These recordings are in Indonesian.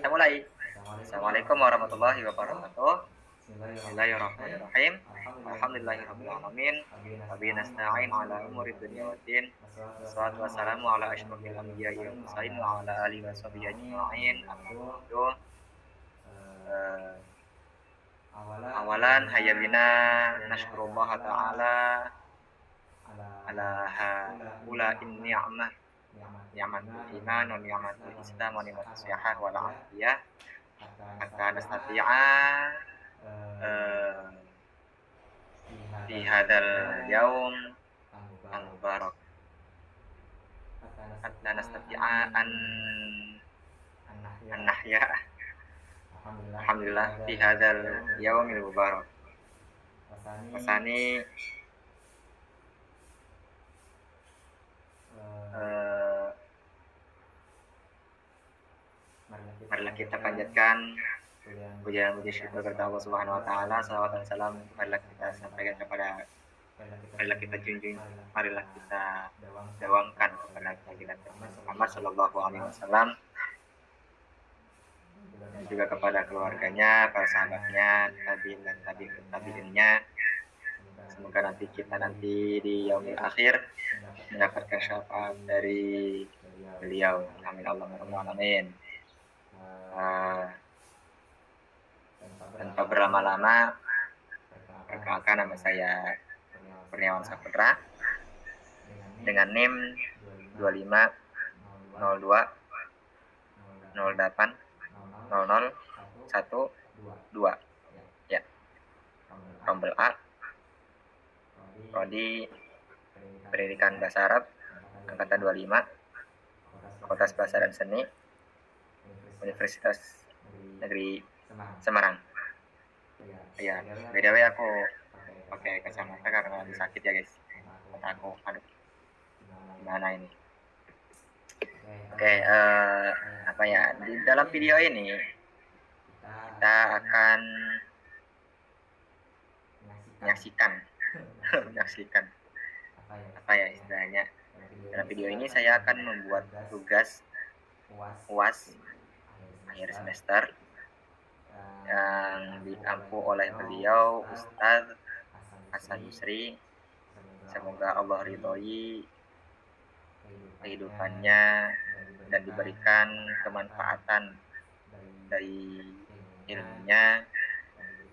Kita mulai. Assalamualaikum warahmatullahi wabarakatuh. Bismillahirrahmanirrahim. Alhamdulillahirabbil alamin. Wa bihi nasta'in 'ala umuri dunya waddin. Wassalatu wassalamu 'ala asyrofil anbiya'i wal mursalin wa 'ala alihi washabihi ajma'in. Amma ba'du. Awalan hayya bina nashkurullah ta'ala ala haula ni'mah ni'matul iman wa ni'matul islam wa ni'matus sihah wal afiyah hatta nastati'a fi hadzal yaum al mubarak hatta nastati'a an nahya alhamdulillah fi hadzal yaumil mubarak. Wasani marilah kita panjatkan puja syukur kepada Allah Subhanahu wa taala. Salawat dan salam marilah kita sampaikan kepada, marilah kita junjung, marilah kita dawangkan kepada baginda Muhammad sallallahu alaihi wasallam dan juga kepada keluarganya, para sahabatnya, tabi'in dan tabi'innya. Semoga kita nanti di yaumil akhir mendapatkan syafaat dari beliau. Amin Allahumma amin. Tanpa berlama-lama, perkenalkan, nama saya Kurniawan Saputra dengan NIM 2502 08 00 12 ya. Rombel A, Prodi Pendidikan Bahasa Arab angkatan 25, Fakultas Bahasa dan Seni, Universitas Negeri Semarang. Ya, btw aku pakai kacamata karena lagi sakit ya guys. Mata aku, aduh, gimana ini? Oke, apa ya? Di dalam video ini kita akan menyaksikan apa ya istilahnya. Dalam video ini saya akan membuat tugas UAS akhir semester yang diampu oleh beliau Ustadz Hasan Yusri. Semoga Allah ridhoi kehidupannya dan diberikan kemanfaatan dari ilmunya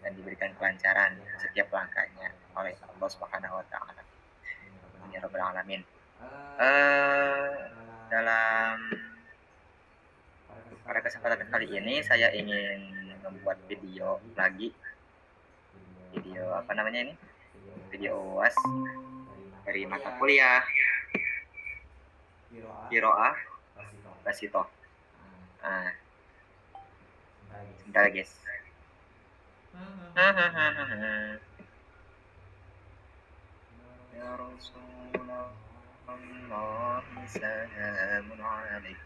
dan diberikan kelancaran setiap langkahnya oleh Allah Subhanahu wa taala. Amin ya rabbal alamin. Dalam pada kesempatan kali ini saya ingin membuat video lagi. Video apa namanya ini? Video UAS dari mata kuliah Qiraah Basithah. Sebentar guys. Ya Rasulullah salamun alaik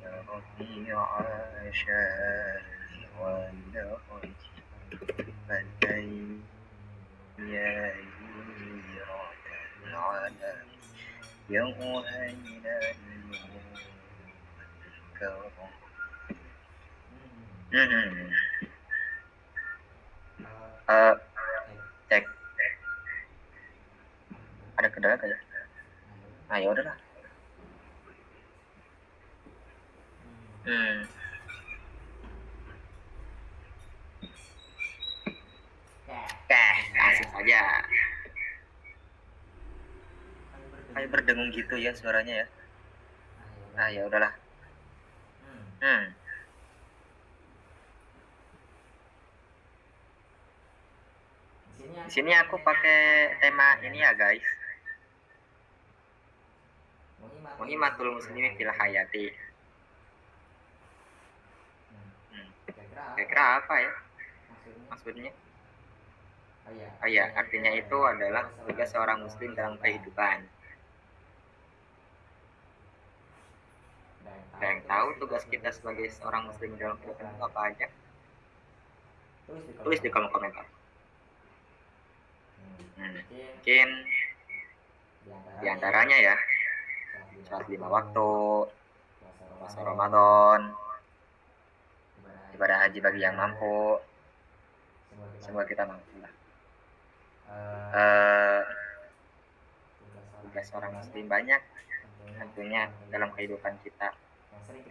ya Rabbi asyari wa ilahi badai ya yiratal alam ya muhayyinan karam. Cek. Ada kendala gak ya? Nah ya udahlah. Langsung saja. Kayak berdengung gitu ya suaranya ya. Nah ya udahlah. Di sini aku pakai tema ini ya guys. Munimatul muslimin fil hayati. Kira-kira apa ya maksudnya? Oh ya, artinya itu adalah tugas seorang muslim dalam kehidupan. Ada yang tahu tugas kita sebagai seorang muslim dalam kehidupan itu apa aja? Tulis di kolom komentar. Mungkin diantaranya ya, sholat 5 waktu, puasa Ramadan, ibadah haji bagi yang mampu. Semoga kita mampu lah. Tugas seorang muslim banyak tentunya dalam kehidupan kita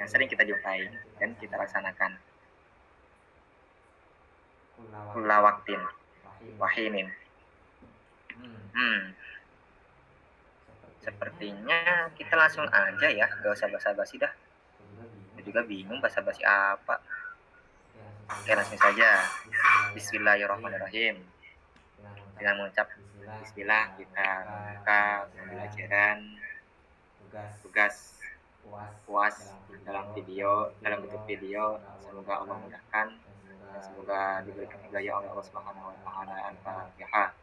yang sering kita jumpai dan kita laksanakan. Kulla waktin wahinin. Sepertinya kita langsung aja ya, gak usah basa-basi dah. Saya juga bingung basa-basi apa. Oke, langsung saja. Bismillahirrahmanirrahim. Dengan mengucap Bismillah kita membuka pembelajaran tugas UAS dalam bentuk video. Semoga Allah mudahkan dan semoga diberikan hidayah oleh Allah Subhanahu wa taala. Al-Fatihah.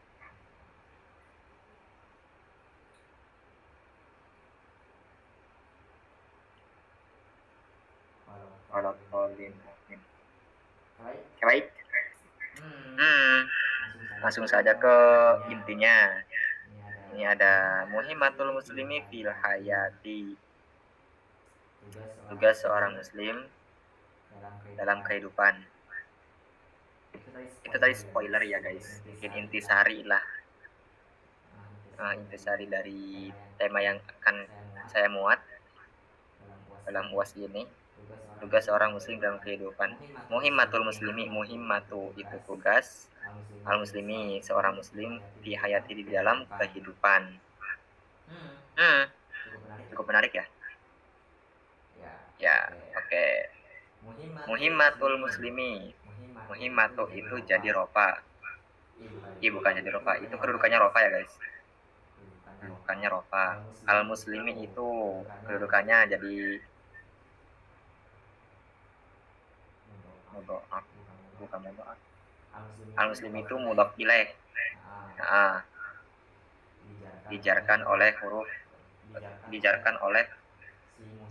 Baik. Langsung saja ke intinya. Ini ada muhimmatul muslimi fil hayati. Tugas seorang muslim dalam kehidupan. Itu tadi spoiler ya guys. Mungkin intisari lah. Intisari dari tema yang akan saya muat dalam UAS ini. Tugas seorang muslim dalam kehidupan. Muhimmatul muslimi, muhimmatu itu tugas, al muslimi seorang muslim di hayati di dalam kehidupan. Cukup menarik ya. Ya, oke. Muhimmatul muslimi, muhimmatu itu jadi rofa. Bukan jadi rofa, itu kedudukannya rofa ya guys. Kedudukannya rofa. Al muslimi itu kedudukannya jadi mudhoaf, bukan mudhoaf. Al muslim itu mudhoaf ilaih. Dijarkan oleh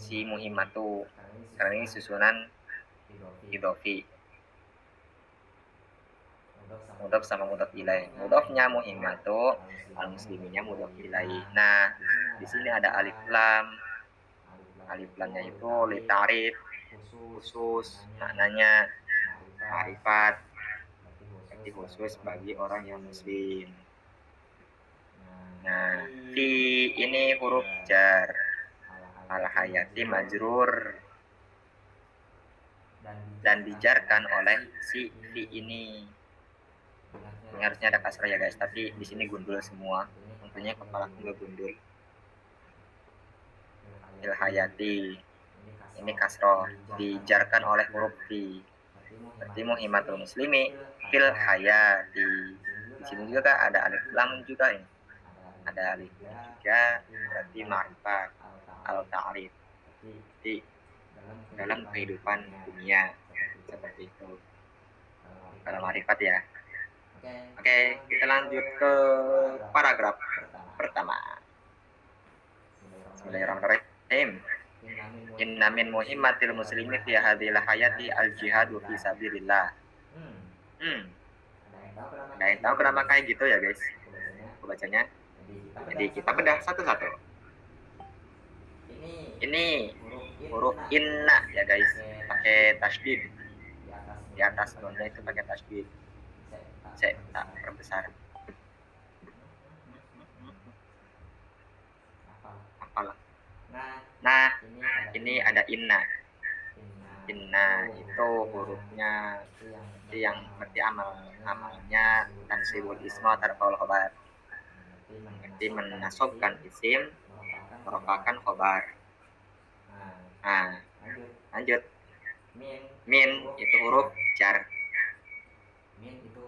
si muhimmatu karena ini susunan idhofi. Mudhoaf sama mudhoaf ilaih. Mudhoafnya muhimmatu, al musliminya mudhoaf ilaih. Nah, di sini ada alif lam. Alif lamnya itu li ta'rif, khusus, maknanya ma'rifat, berarti khusus bagi orang yang muslim. Nah, fi ini huruf jar, al hayati majrur, dan dijarkan oleh si fi ini. Ini harusnya ada kasrah ya guys, tapi di sini gundul semua. Tentunya kepala aku nggak gundul. Il hayati ini kasroh, dijarkan oleh huruf fi. Berarti muhimmatul muslimi fil hayati. Di sini juga kan ada alif lam juga ini. Ada alif juga, berarti ma'rifat al ta'rif. Di dalam kehidupan dunia seperti itu. Kalau ma'rifat ya. Oke, kita lanjut ke paragraf pertama. Bismillahirrahmanirrahim. Inna min muhimmatil muslimi fi hadhil hayati al-jihadu fi sabilillah. Ada yang tahu kenapa kayak gitu ya guys? Aku bacanya. Jadi kita bedah satu-satu. Ini huruf inna ya guys, pakai tasydid. Di atas nunnya itu pakai tasydid. Saya tak perbesar. Apalah. Nah, ini ada inna. Inna itu hurufnya itu yang berarti amalnya tansibul isma tarfa'ul khobar. Berarti menasobkan isim merupakan khobar. Nah, lanjut. Min itu huruf jar.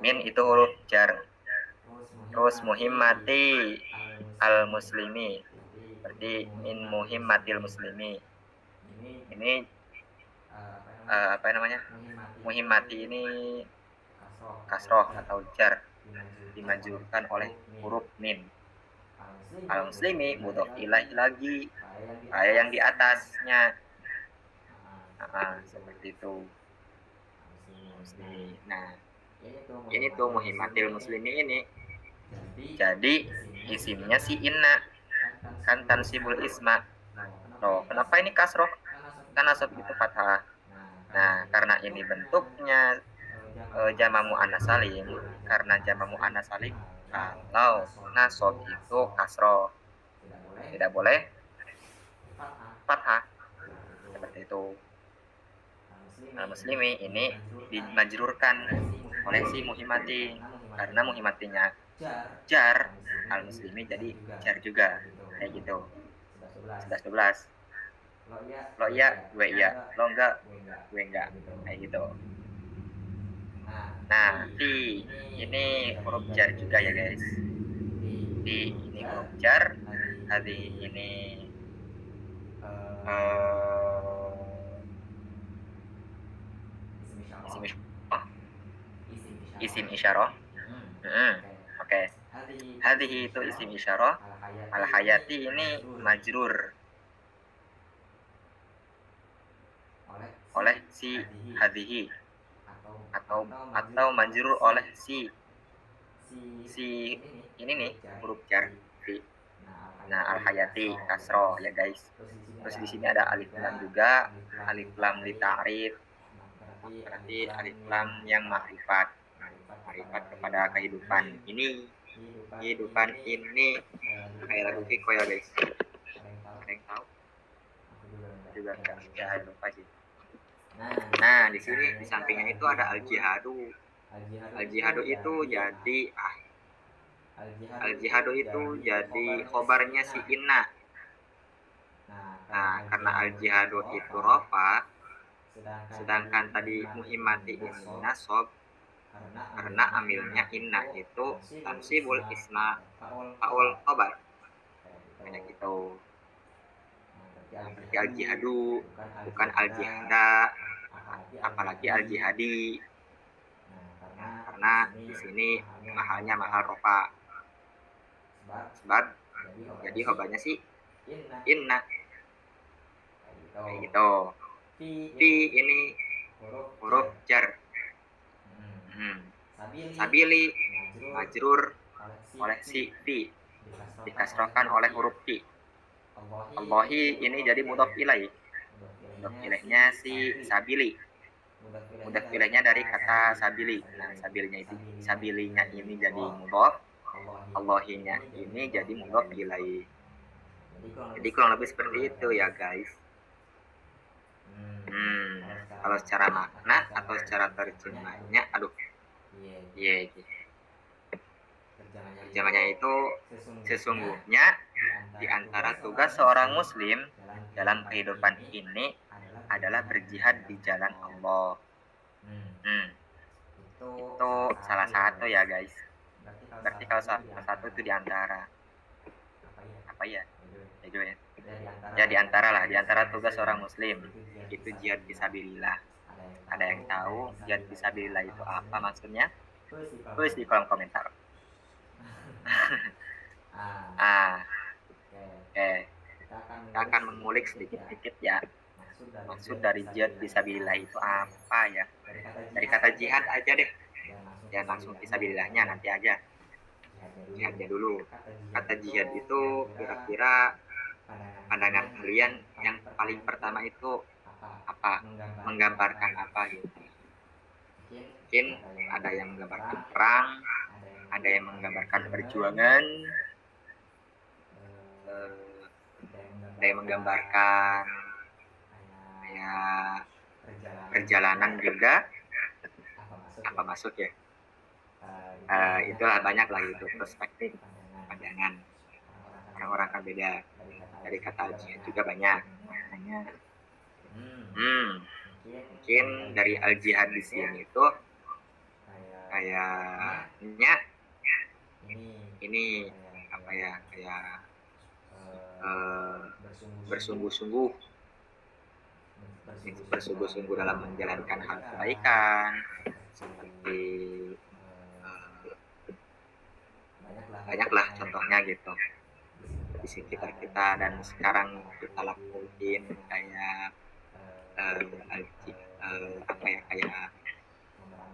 Min itu huruf jar. Terus muhimmati al muslimi, berarti min muhimmatil muslimi. Ini apa namanya? Muhimmati ini kasroh atau jar, dimanjurkan oleh huruf min. Al muslimi mudhof ilaih lagi, kayak yang di atasnya. Seperti itu. Nah, ini tuh muhimmatil muslimi ini. Jadi isimnya si inna, kan tansibul isma. Loh, kenapa ini kasroh? Kan nasab itu fathah. Nah, karena ini bentuknya jama muannas salim, karena jama muannas salim kalau nasob itu kasroh, tidak boleh fathah seperti itu. Al-muslimi ini dimajrurkan oleh si muhimati, karena muhimatinya jar, al-muslimi jadi jar juga, kayak gitu. 11-12. Lo iya, gue iya. Lo enggak, gue enggak. Kayak gitu. Nah, fi ini huruf jar juga ya guys. Fi ini huruf jar. Hadi ini uh, isim isyarah. Isim isyarah. Oke. Hadihi itu isim isyarah. Al hayati ini majrur oleh si hadihi, atau majrur oleh si ini nih huruf jar fi. Nah, al hayati kasro ya guys. Terus di sini ada alif lam juga, alif lam li ta'rif, berarti alif lam yang makrifat, makrifat kepada kehidupan ini. Kehidupan ini kayak lagu Kiko ya guys. Ada yang tahu? Juga enggak, ya lupa sih. Nah, di sini di sampingnya itu ada al-jihadu. Al-jihadu itu jadi al-jihadu itu jadi khobarnya si inna. Nah, karena al-jihadu itu rofa, sedangkan tadi muhimati ini nasob, karena amilnya inna itu tansibul isna faul khobar. Kayak gitu. Nah, berarti al-jihadu bukan al-jihada, apalagi al-jihadi. Nah, karena di sini mahalnya mahal rofa. Sebab jadi hobarnya sih inna. Kayak gitu. Fi ini huruf jar. Sabili majrur oleh si fi, dikasrohkan oleh huruf fi. Allahi ini jadi mudhof ilaih. Mudhof ilaihnya si sabili. Mudhof ilaihnya dari kata sabili. Nah, sabilinya ini jadi mudhof. Allahinya ini jadi mudhof ilaih. Jadi kurang lebih seperti itu ya guys. Kalau secara makna atau secara terjemahnya, aduh, iya. Terjemahnya itu sesungguhnya di antara tugas seorang muslim dalam kehidupan ini adalah berjihad di jalan Allah. Itu salah satu ya guys. Berarti kalau salah satu itu di antara apa ya? Ya di antara lah, di antara tugas seorang muslim itu jihad fisabilillah. Ada yang tahu jihad fisabilillah itu apa maksudnya? Tulis di kolom komentar. Oke. Kita akan mengulik sedikit-sedikit ya. Maksud dari jihad fisabilillah itu apa ya? Dari kata jihad aja deh. Jangan langsung fisabilillahnya, nanti aja. Jihadnya dulu. Kata jihad itu kira-kira pandangan kalian yang paling pertama itu apa? Menggambarkan apa gitu? Mungkin ada yang menggambarkan perang, ada yang menggambarkan perjuangan, ada yang menggambarkan kayak perjalanan juga. Apa masuk ya? Itulah banyak lah itu perspektif pandangan orang-orang kan beda. Dari kata jihad juga banyak maknanya. Mungkin dari al-jihad di sini itu kayaknya ini apa ya, kayak bersungguh-sungguh dalam menjalankan hal kebaikan, seperti banyaklah contohnya gitu di sekitar kita dan sekarang kita lakuin, kayak kayak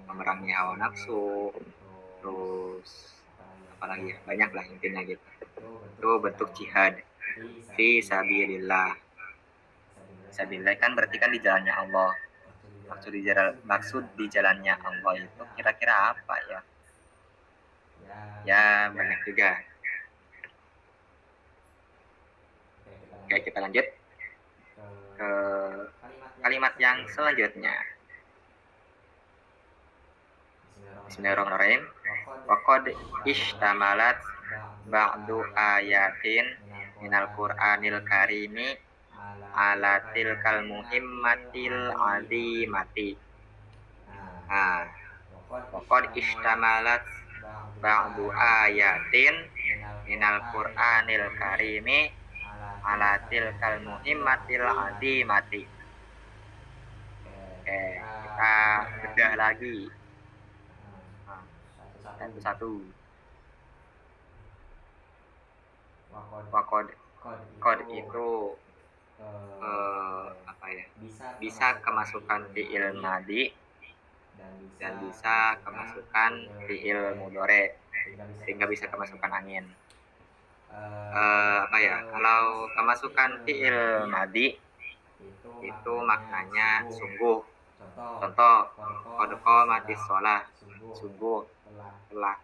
memerangi hawa nafsu, terus apalagi ya, banyak lah intinya gitu. Itu bentuk jihad fi sabilillah. Sabilillah kan berarti kan di jalannya Allah. maksud di jalannya Allah itu kira-kira apa ya? Ya banyak juga. Oke, kita lanjut ke kalimat yang selanjutnya. Bismillahirrahmanirrahim. Waqad ishtamalat ba'du ayatin minal Qur'anil karimi ala tilkal muhimmatil azimati. Nah, waqad ishtamalat ba'du ayatin minal Qur'anil karimi ala tilkal muhimmatil azimati. Oke, kita bedah lagi satu-satu. Kod itu apa ya? Bisa kemasukan fi'il madi dan bisa kemasukan fi'il mudhari, sehingga bisa kemasukan angin. Apa ya? Kalau kemasukan fi'il madi itu maknanya sungguh. Contoh, qad qamatis shalah, sungguh telah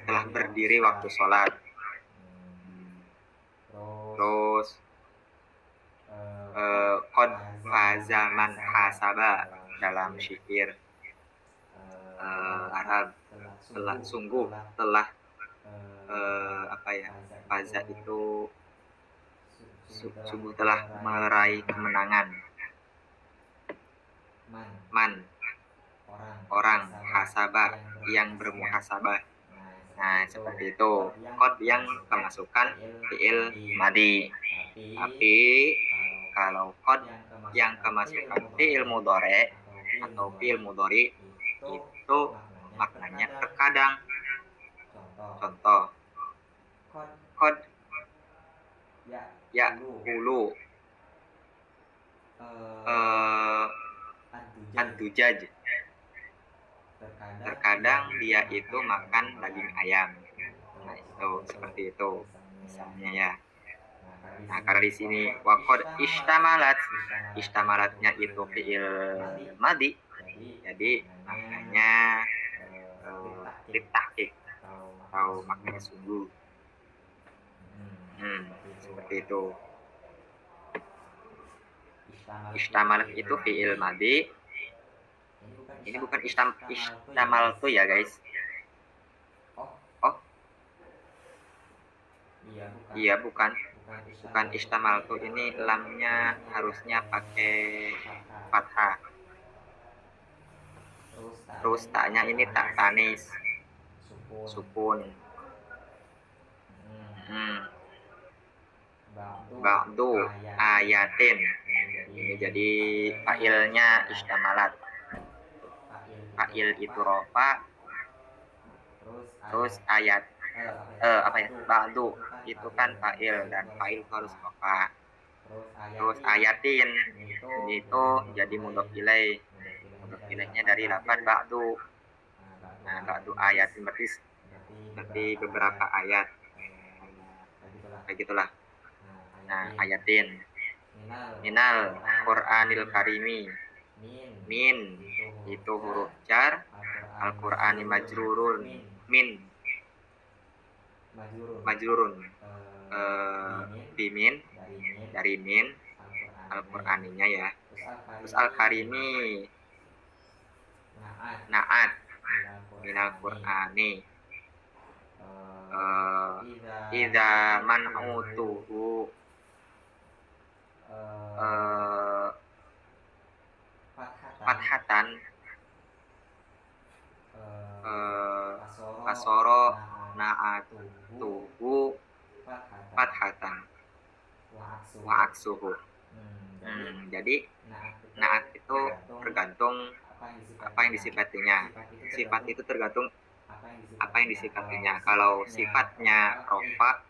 telah berdiri waktu sholat. Terus qad faza man hasaba dalam syair Arab, sungguh telah apa ya, faza itu sungguh telah meraih kemenangan. Man orang, hasabah yang bermuhasabah. Nah, seperti itu. Kod yang kemasukan fi'il madi. Tapi kalau kod yang kemasukan fi'il mudhari atau fi'il mudhari itu maknanya terkadang. Contoh, kod ya hulu ad-dujaj, terkadang dia itu makan daging ayam. Nah, itu seperti itu misalnya ya. Nah, karena di sini waqad istamalatnya itu fi'il madi, jadi maknanya litahqiq atau maknanya sungguh. Seperti itu. Istamalat itu fi'il madi. Ini bukan istamal tuh ya guys. Oh, iya bukan istamal tuh. Ini lamnya harusnya pakai fathah. Terus taknya ini tak tanis, sukun. Ba'du ayatin. Ini jadi fa'ilnya istamalat. Fa'il itu rofa, terus ayat apa ya, ba'du itu kan fa'il dan fa'il harus rofa. Terus ayatin itu jadi mudhof ilaih. Mudhof ilaihnya dari lafaz ba'du. Nah, ba'du ayatin berarti beberapa ayat. Kayak gitulah. Nah, ayatin minal Qur'anil karimi. Min itu huruf jar, Al-Qur'ani majrurun. Min majrurun bimin, dari min, Al-Qur'aninya ya. Terus Al-Karimi na'at minal Qur'ani. Idza man'utuhu fathatan kasoro na'atuhu fathatan wa aksuhu. Jadi na'at itu tergantung apa yang disifatinya. Sifat itu tergantung apa yang disifatinya. Kalau sifatnya rofa,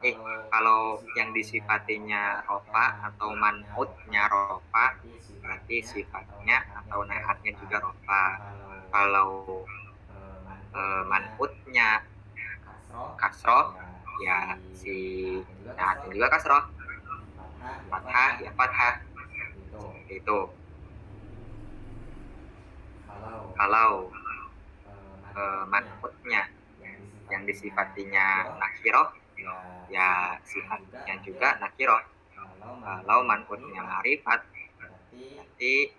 kalau yang disifatinya rofa atau man'utnya rofa, berarti sifatnya atau na'atnya juga rofa. Kalau man'utnya kasroh, ya si na'atnya juga kasroh. fathah ya fathah. Itu kalau man'utnya yang disifatinya nakiroh ya sifatnya juga nakiroh. Kalau man'utnya ma'rifat berarti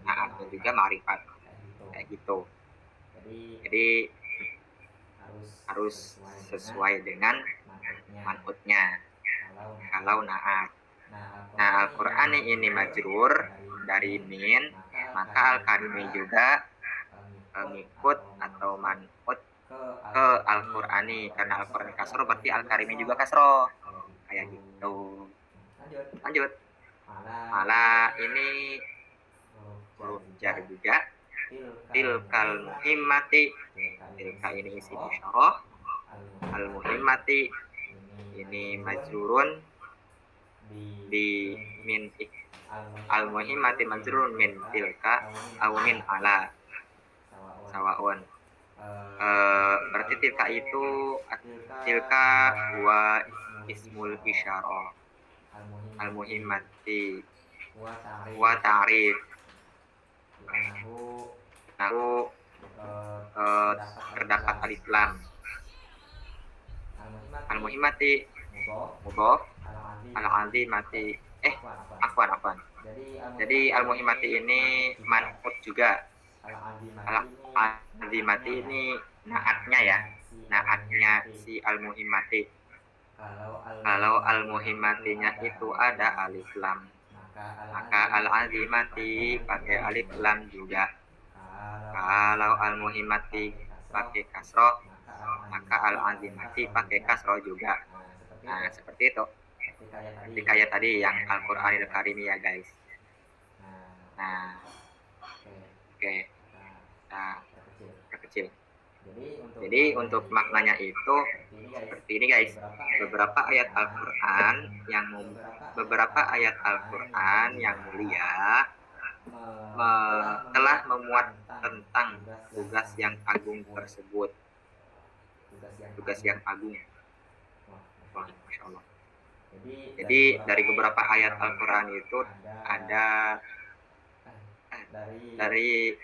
naatnya juga ma'rifat, kayak gitu. Jadi harus sesuai dengan man'utnya kalau naat. Nah, Al-Qur'an ini majrur dari min, maka Al-Karimi juga ngikut atau man'ut ke Al-Qur'ani, karena Al-Qur'ani kasroh berarti Al-Karimi juga kasroh, kayak gitu. Lanjut. Ala ini huruf jar juga. Tilkal muhimmati, tilka ini isim isyarah. Al muhimmati ini majrurun bi min al muhimmati majrurun min tilka aw min ala sawaun. Berarti tilka itu tilka wa ismul isyarah al muhimmati wa ta'rif aku terdapat alif lam. Al muhimmati mudhof, al azimati afwan. Jadi al muhimmati ini man'ut juga. Al azimati ini naatnya ya, naatnya si al muhimmati. Kalau al muhimmatinya itu ada alif lam, maka al azimati pakai alif lam juga. Kalau al muhimmati pakai kasroh, maka al azimati pakai kasroh juga. Nah, seperti itu. Seperti kayak tadi yang Al-Qur'anil Karim ya, guys. Nah, oke. Nah, kecil. Jadi untuk maknanya itu seperti ini, guys. Beberapa ayat Al-Qur'an yang mulia telah memuat tentang tugas yang agung tersebut. Tugas yang agung. Wah, Masya Allah. Jadi dari beberapa ayat Al-Quran itu ada dari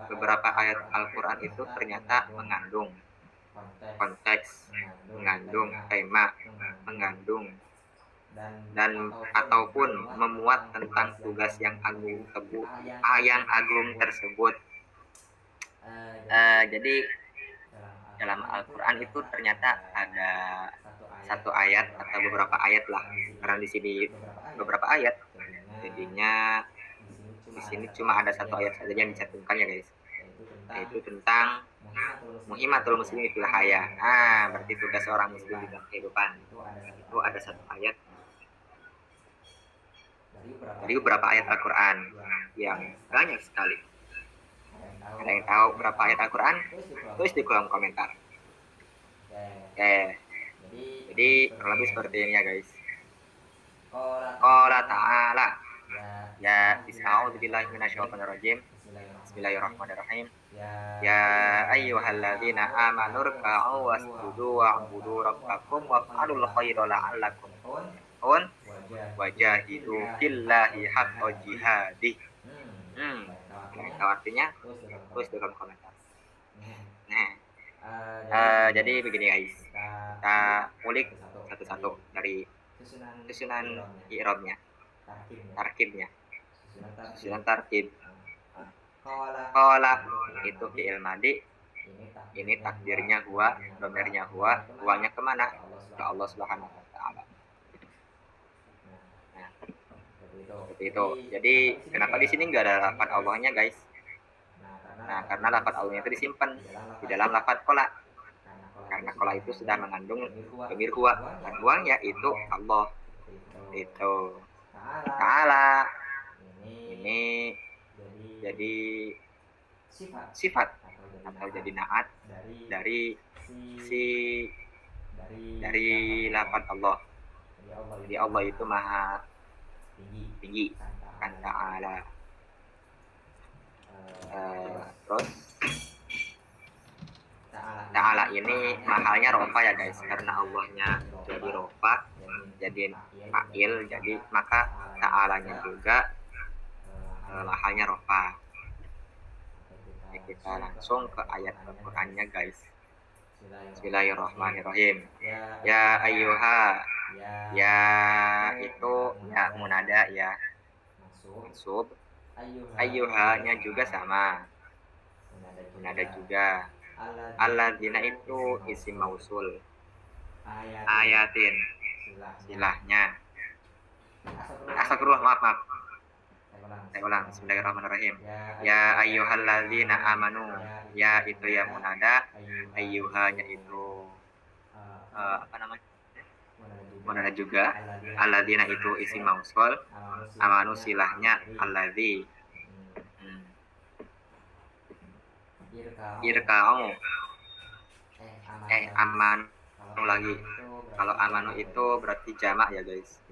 beberapa ayat Al-Quran itu ternyata mengandung konteks, mengandung tema, mengandung dan ataupun memuat tentang tugas yang agung tersebut. Jadi dalam Al-Quran itu ternyata ada satu ayat atau beberapa ayat lah, karena di sini beberapa ayat, jadinya di sini cuma ada satu ayat saja yang dicantumkan ya, guys, yaitu tentang muhimmatul muslim fil hayah. Nah, berarti tugas seorang muslim di dalam kehidupan itu ada satu ayat dari beberapa ayat Al-Quran yang banyak sekali. Ada yang tahu berapa ayat Al-Quran? Tulis di kolom komentar. Jadi kurang lebih seperti ini ya, guys. Qala ta'ala ya a'udzubillahi minasyaitonir rajim. Bismillahirrahmanirrahim. Ya ayyuhalladzina amanu ruk'u wasjudu wa'budu rabbakum waf'alul khaira la'allakum tuflihun wajahidu fillahi haqqa jihadih. Tahu artinya? Tulis di kolom komentar. Nah, jadi begini, guys. Kita ulik satu-satu dari susunan i'rabnya, tarkibnya. Susunan tarkib. Qala itu fi'il madi. Ini takdirnya huwa, dhamirnya huwa, huwanya kemana? Ke Allah Subhanahu wa taala. Nah, seperti itu. Jadi kenapa di sini enggak ada lafaz Allahnya, guys? Nah, karena lafaz Allahnya itu disimpan di dalam lafaz qala. Karena qala itu sudah mengandung dhamir huwa, dan huwanya itu Allah. Itu. Ta'ala ini jadi sifat atau jadi naat dari lafaz Allah. Jadi Allah itu maha tinggi, kan ta'ala. Terus ta'ala ini mahalnya rofa ya, guys, karena Allahnya jadi rofa, jadi fa'il, jadi maka ta'alanya juga lahalnya rofa. Kita langsung ke ayat Al-Qur'annya guys. Bismillahirrahmanirrahim. Ya ayyuha, ya itu ya munada ya mansub. Ayyuhanya juga sama, munada juga. Alladzina itu isim mausul. Ayatin silahnya. Astagfirullah, maaf. Saya ulang. Bismillahirrahmanirrahim. Ya ayyuhalladzina amanu. Ya itu ya munada. Ayyuhanya itu apa namanya? Munada juga. Alladzina itu isim mausul. Amanu silahnya alladzi. Irka'u. Amanu lagi. Kalau amanu itu berarti jamak ya guys.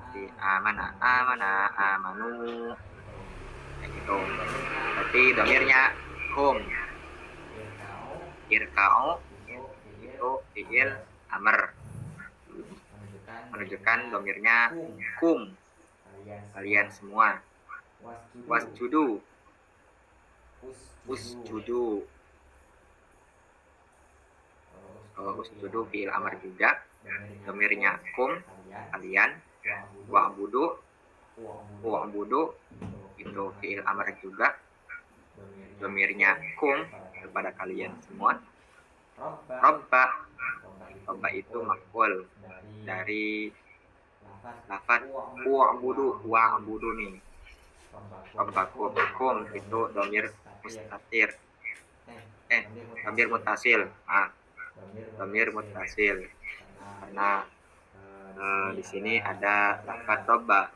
Di amana amanu kayak gitu. Berarti domirnya hum. Irka'u itu fi'il amr, menunjukkan domirnya kum, kalian semua. Wasjudu, usjudu. Usjudu fi'il amr juga, domirnya kum, kalian. Wa'budu itu fi'il amr juga, domirnya kum, kepada kalian semua. Robba itu maf'ul dari lafaz wa'budu nih. Robbakum itu domir mustatir, domir mutasil. Domir mutasil karena di sini ada lafaz robba.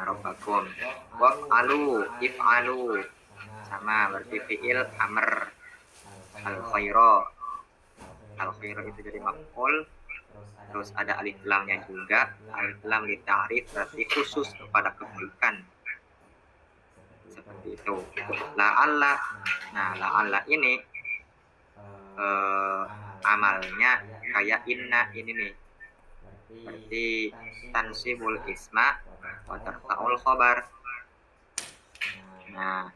Robbakum. Waf'alu, if'alu sama berarti fi'il amr. Al khairu itu jadi maf'ul, terus ada alif lamnya juga. Alif lam li ta'rif berarti khusus kepada kebaikan, seperti itu. La'alla, nah la'alla ini amalnya kayak inna ini nih, berarti tansibul isma wa tarfa'ul khobar. Nah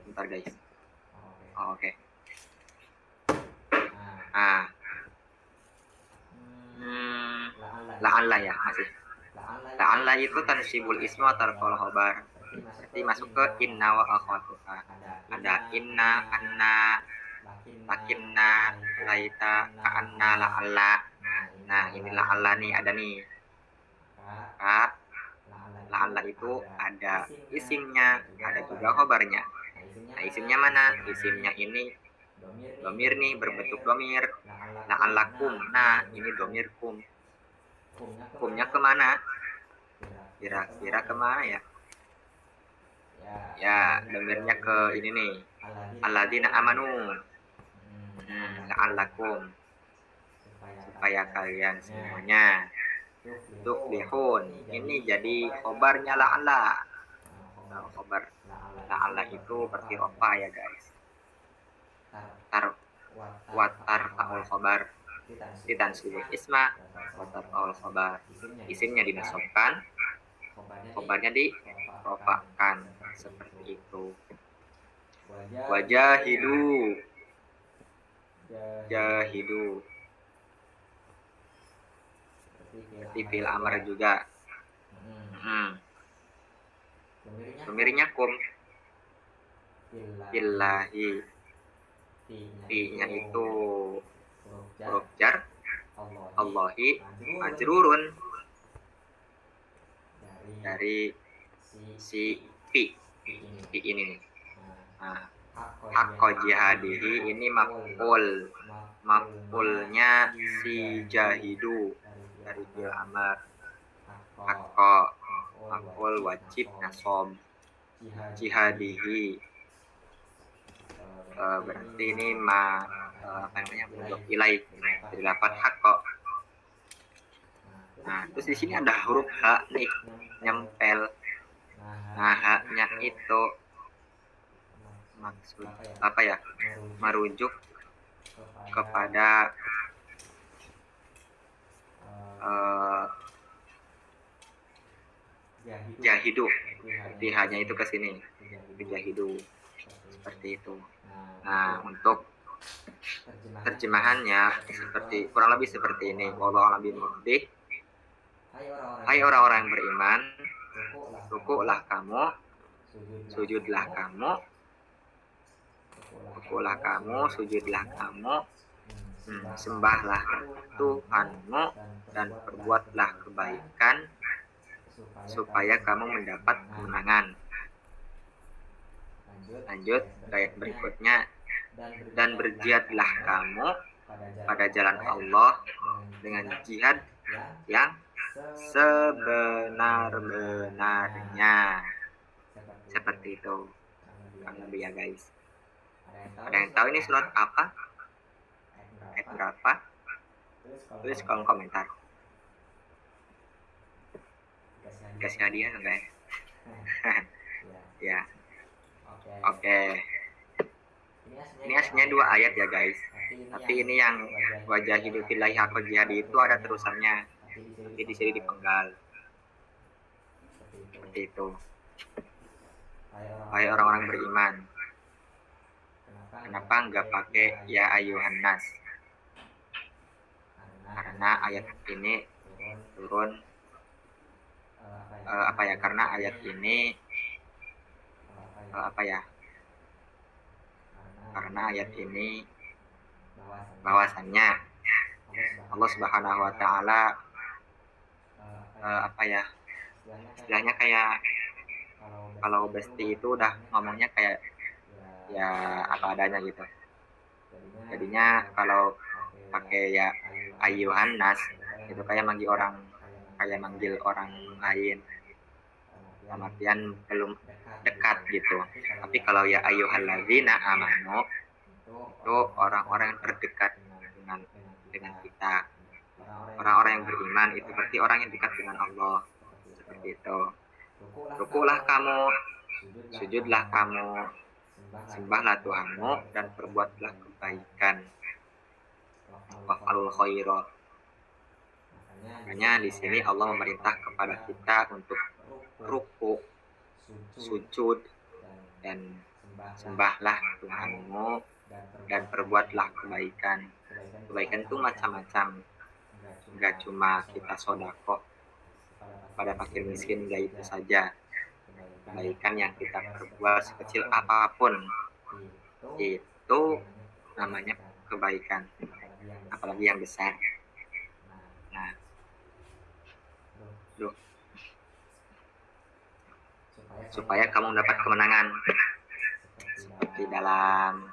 bentar guys. Oke. La'alla ya masih. La'alla itu tansibul isma tarfa'ul khobar, berarti masuk ke inna wa akhwatuha. Ada inna, anna, lakinna, laita, ka'anna, la'alla. Nah ini la'alla nih ada nih. La'alla itu ada isimnya, ada juga khobarnya. Nah isimnya mana? Isimnya ini domir nih, berbentuk domir. La'allakum, nah ini domir kum. Kumnya kemana? Kira-kira kemana ya? Ya domirnya ke ini nih, alladzina amanu. La'allakum, supaya kalian semuanya tuflihun. Ini jadi khobarnya la'alla. Khobar la'alla itu berarti rofa ya guys. Watar ta'ul khobar ditansibul isma, watar ta'ul khobar isimnya dinasobkan, khobarnya dirofakan, seperti itu. Wajahidu, jahidu berarti fi'il amr juga. Domirnya kum. Billahi, fi-nya itu huruf jar. Allahi majrurun dari si fi ini nih. Haqqa jihadihi ini maf'ulnya si jahidu dari fi'il amr. Haqqa maf'ul wajib nasab, jihadihi berarti ini apa namanya, mudhof ilaih dari lafaz haqqa. Nah terus di sini ada huruf h nih nyempel. Nah h-nya itu maksud apa ya, merujuk kepada jahidu, seperti hanya itu ke sini, jahidu, seperti itu. Nah, untuk terjemahannya kurang lebih seperti ini. Wallahu a'lam bishawab. Hai orang-orang yang beriman, rukuklah kamu, sujudlah kamu, rukuklah kamu, sujudlah kamu, sembahlah Tuhanmu dan perbuatlah kebaikan supaya kamu mendapat kemenangan. Lanjut ayat berikutnya, dan berjihadlah kamu pada jalan Allah dengan jihad yang sebenar-benarnya. Seperti itu. Kurang lebih ya guys. Ada yang tahu ini surat apa? Ayat berapa? Tulis kolom komentar. Kasih hadiah enggak ya? Ya. Oke. Ini aslinya 2 ayat ya guys. Tapi ini yang wajahidu fillahi haqqa jihadi itu ada terusannya. Tapi di sini dipenggal. Seperti itu. Hai orang-orang beriman. Kenapa enggak pakai ya ayuhan nas? Karena ayat ini turun karena ayat ini karena ayat ini bahwasannya Allah Subhanahu wa taala istilahnya kayak kalau besti itu udah ngomongnya kayak ya apa adanya gitu. Jadinya kalau pakai ya ayuhan nas itu kayak manggil orang lain, dalam artian belum dekat gitu. Tapi kalau ya ayyuhalladzina amanu itu orang-orang yang terdekat dengan kita, orang-orang yang beriman itu berarti orang yang dekat dengan Allah. Seperti itu. Rukuklah kamu, sujudlah kamu, sembahlah Tuhanmu dan perbuatlah kebaikan. Waf'alul khairat. Makanya di sini Allah memerintah kepada kita untuk ruku, sujud, dan sembahlah Tuhanmu dan perbuatlah kebaikan. Kebaikan itu macam-macam, nggak cuma kita sodako pada fakir miskin, nggak itu saja. Kebaikan yang kita perbuat sekecil apapun itu namanya kebaikan, apalagi yang besar. Nah, supaya kamu dapat kemenangan seperti dalam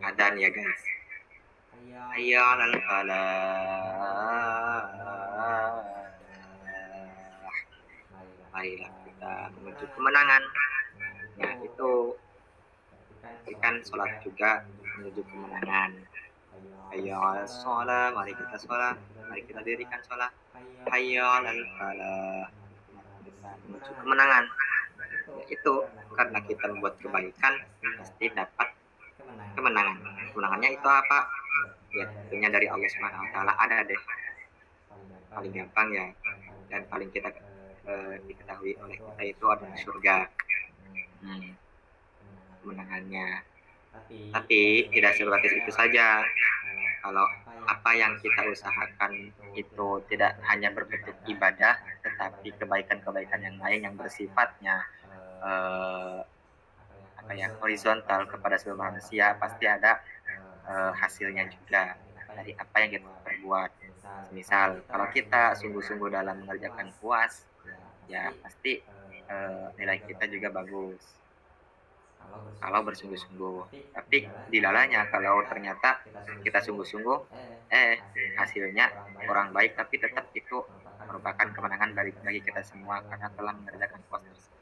adzan ya guys. Hayya 'alal falah. Marilah kita menuju kemenangan. Nah, itu kan sholat juga menuju kemenangan. Hayya 'alas shalah, mari kita sholat, mari kita dirikan sholat. Hayya 'alal falah. Kita menuju kemenangan. Itu karena kita membuat kebaikan pasti dapat kemenangan. Kemenangannya itu apa? Ya tentunya dari Allah Subhanahu wa taala ada deh. Paling gampang ya dan paling kita diketahui oleh kita itu adalah surga. Kemenangannya. Tapi tidak sebatas itu saja. Kalau apa yang kita usahakan itu tidak hanya berbentuk ibadah, tetapi kebaikan-kebaikan yang lain yang bersifatnya horizontal kepada seluruh manusia, pasti ada hasilnya juga dari apa yang kita perbuat. Misal kalau kita sungguh-sungguh dalam mengerjakan puas, ya pasti nilai kita juga bagus kalau bersungguh-sungguh. Tapi di dalamnya kalau ternyata kita sungguh-sungguh hasilnya kurang baik, tapi tetap itu merupakan kemenangan bagi kita semua karena telah mengerjakan puas tersebut.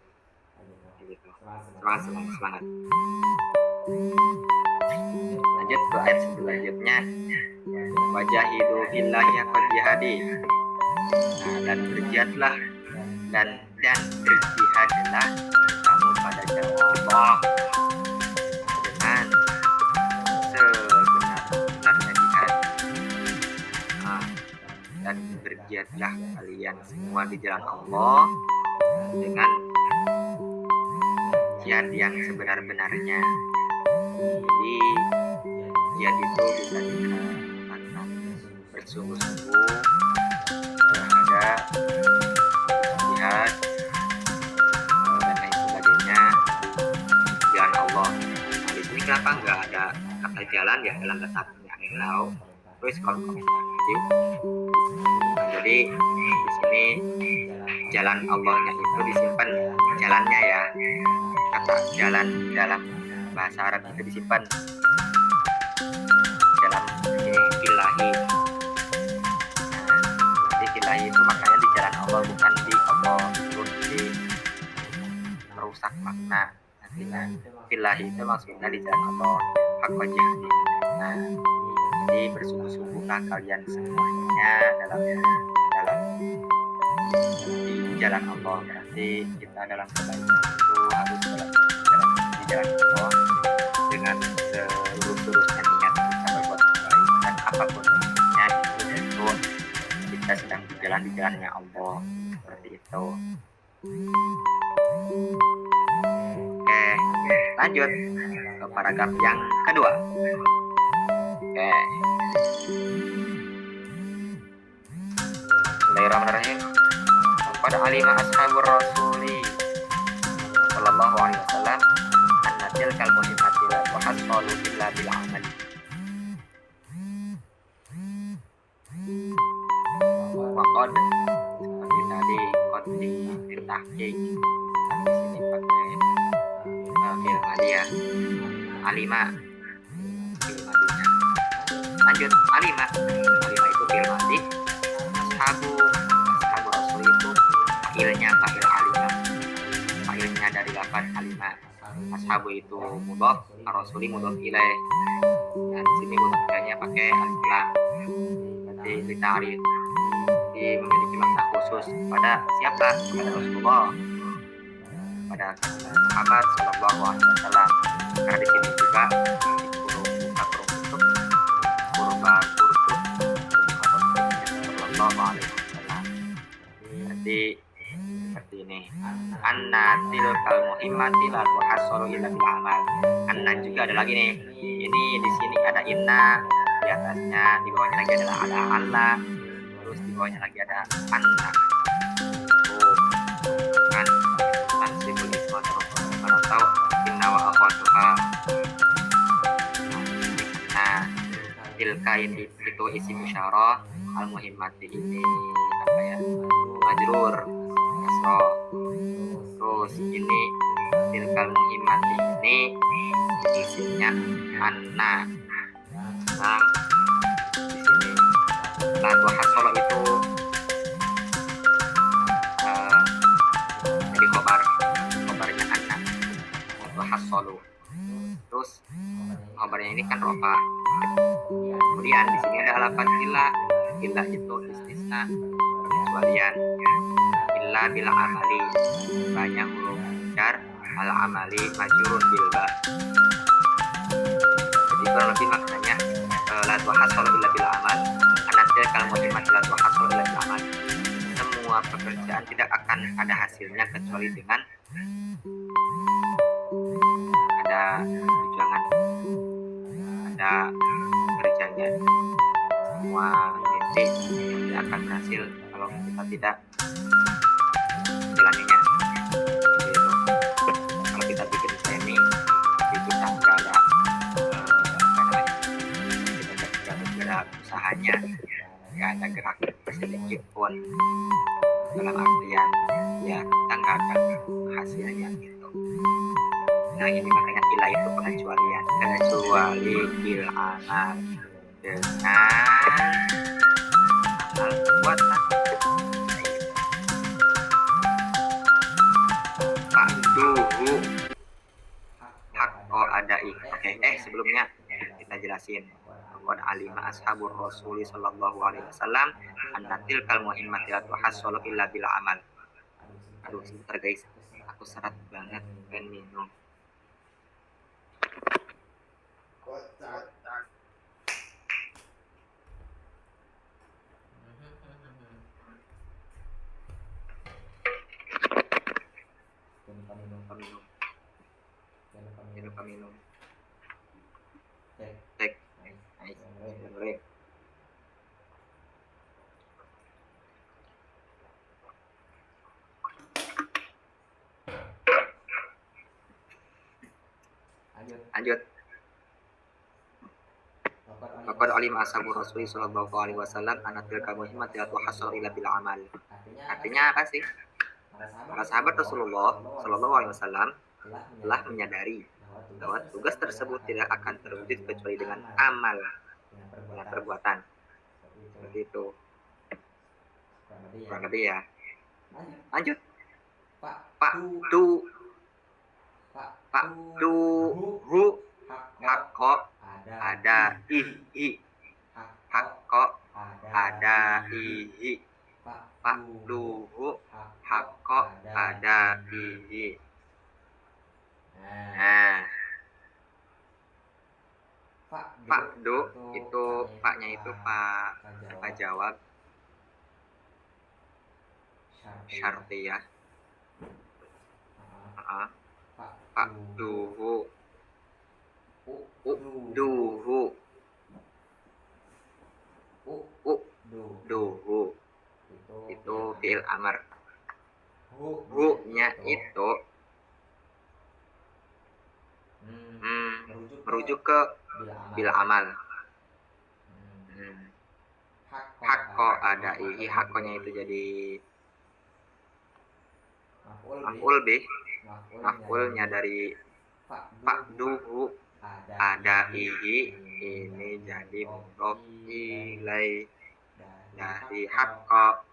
Gitu. Semangat. Lanjut ke ayat selanjutnya. Wajahidu billahi haqqa jihadi. Nah, dan berjihadlah dan berjihadlah kamu pada jalan Allah dengan sebenar-benarnya jihad. Dan berjihadlah kalian semua di jalan Allah dengan jihad yang sebenar-benarnya. Jadi jihad itu bisa kita lakukan bersungguh-sungguh terhadap jihad dan lain sebagainya di jalan Allah. Nah, di sini kenapa nggak ada kata jalan ya dalam bahasa Arabnya? Terus kalau komentar gitu. Nah, jadi di sini jalan Allahnya itu disimpan jalannya ya. Kata jalan dalam bahasa Arab itu disimpan dalam ini ilahi. Nah, jadi ilahi itu makanya di jalan Allah, bukan di Allah, turun di merusak makna. Artinya ilahi itu maksudnya di jalan Allah, hak jihadi. Nah, jadi bersungguh-sungguhlah kalian semuanya dalam di jalan Allah. Berarti kita dalam kebaikan itu harus di jalan Allah dengan seluruh-seluruhnya niat kita berbuat kebaikan apapun bentuknya, itu kita sedang berjalan di jalannya Allah, seperti itu. Oke, lanjut ke paragraf yang kedua. Oke, Bismillahirrahmanirrahim. Qad alima ashabur rasuli sallallahu alaihi wasallam anna tilkal muhimmati la tuhassalu illa bil amal. Wa qad seperti tadi qad di tahqiq, di sini pakai fi'il madiyah. Alima fi'il madiyah. Lanjut alima itu fi'il madih. Ashabu rasul itu fa'ilnya fa'il alima, fa'ilnya dari lafaz alima. Ashabu itu mudhof, ar-rasuli mudhof ilaih. Dan di sini mudhofnya pakai alif lam. Berarti litarif. Jadi memiliki makna khusus pada siapa? Pada Rasulullah, pada Muhammad sallallahu alaihi wasallam. Karena di sini juga sallallahu alaihi wasallam. Berarti seperti ini. Anna tilkal muhimmati la tuhassalu illa bil amal. Anna juga ada lagi nih. Ini di sini ada inna, di atasnya, di bawahnya lagi adalah ada Allah, terus di bawahnya lagi ada anna. Kan tansibul isma atau inna wa akhwatuha. Nah, tilka itu isim isyarah, al muhimmati ini apa ya? Majrur kasro. Terus ini tilkal muhimmati ini isimnya anna. Nah, di sini la tuhassalu itu jadi khobarnya anna, tuhassalu. Terus khobarnya ini kan rofa. Kemudian di sini ada lafaz illa. Illa itu istisna, pengecualian. Illa bil amali, banyak huruf jar, al amali majrurun bil ba. Jadi kurang lebih maknanya la tuhassalu illa bil amal. Anadil kal muhimmat la tuhassalu illa bil amal. Semua pekerjaan tidak akan ada hasilnya kecuali dengan ada perjuangan, ada kerjanya. Semua mimpi tidak akan berhasil kalau kita tidak menjalaninya. Gitu. Kalau kita bikin planning, tapi kita nggak ada kita nggak bergerak usahanya, nggak ada gerak sedikit pun, dalam artian ya kita nggak akan hasilnya gitu. Nah, ini makanya ilah itu pengecualian, kecuali bil amal, dengan amal perbuatan. Fakduhu hakko adai. Oke, sebelumnya kita jelasin. Qad alima ashabur rasuli sallallahu alaihi wasallam anna tilkal muhimmati la tuhassalu illa bil amal. Aduh, sebentar guys, aku seret banget pengen minum. minum. Cek. Nice. Dengerin. Lanjut. Laqad alima ashabu Rasulullah sallallahu alaihi wasallam anna tilka muhimmat wa hasarila bil amal. Artinya apa sih? Para sahabat Rasulullah sallallahu alaihi wasallam telah menyadari bahwa tugas tersebut tidak akan terwujud kecuali dengan amal, dengan perbuatan. Seperti itu. Kurang lebih ya. Lanjut. Pak du hu hakko ada ihi hakko ada ihi Pak duhu hakko ada ihi. Nah, Pak du itu paknya itu Pak jawab syartiyah. Pak duhu duhu duhu itu fi'il amar. Hu-nya itu merujuk ke bil amal. Hakko ada ihi, hakkonya itu jadi maf'ul bih, maf'ulnya dari Pak duhu ada ihi, ini jadi mudhof ilai. Dari hakko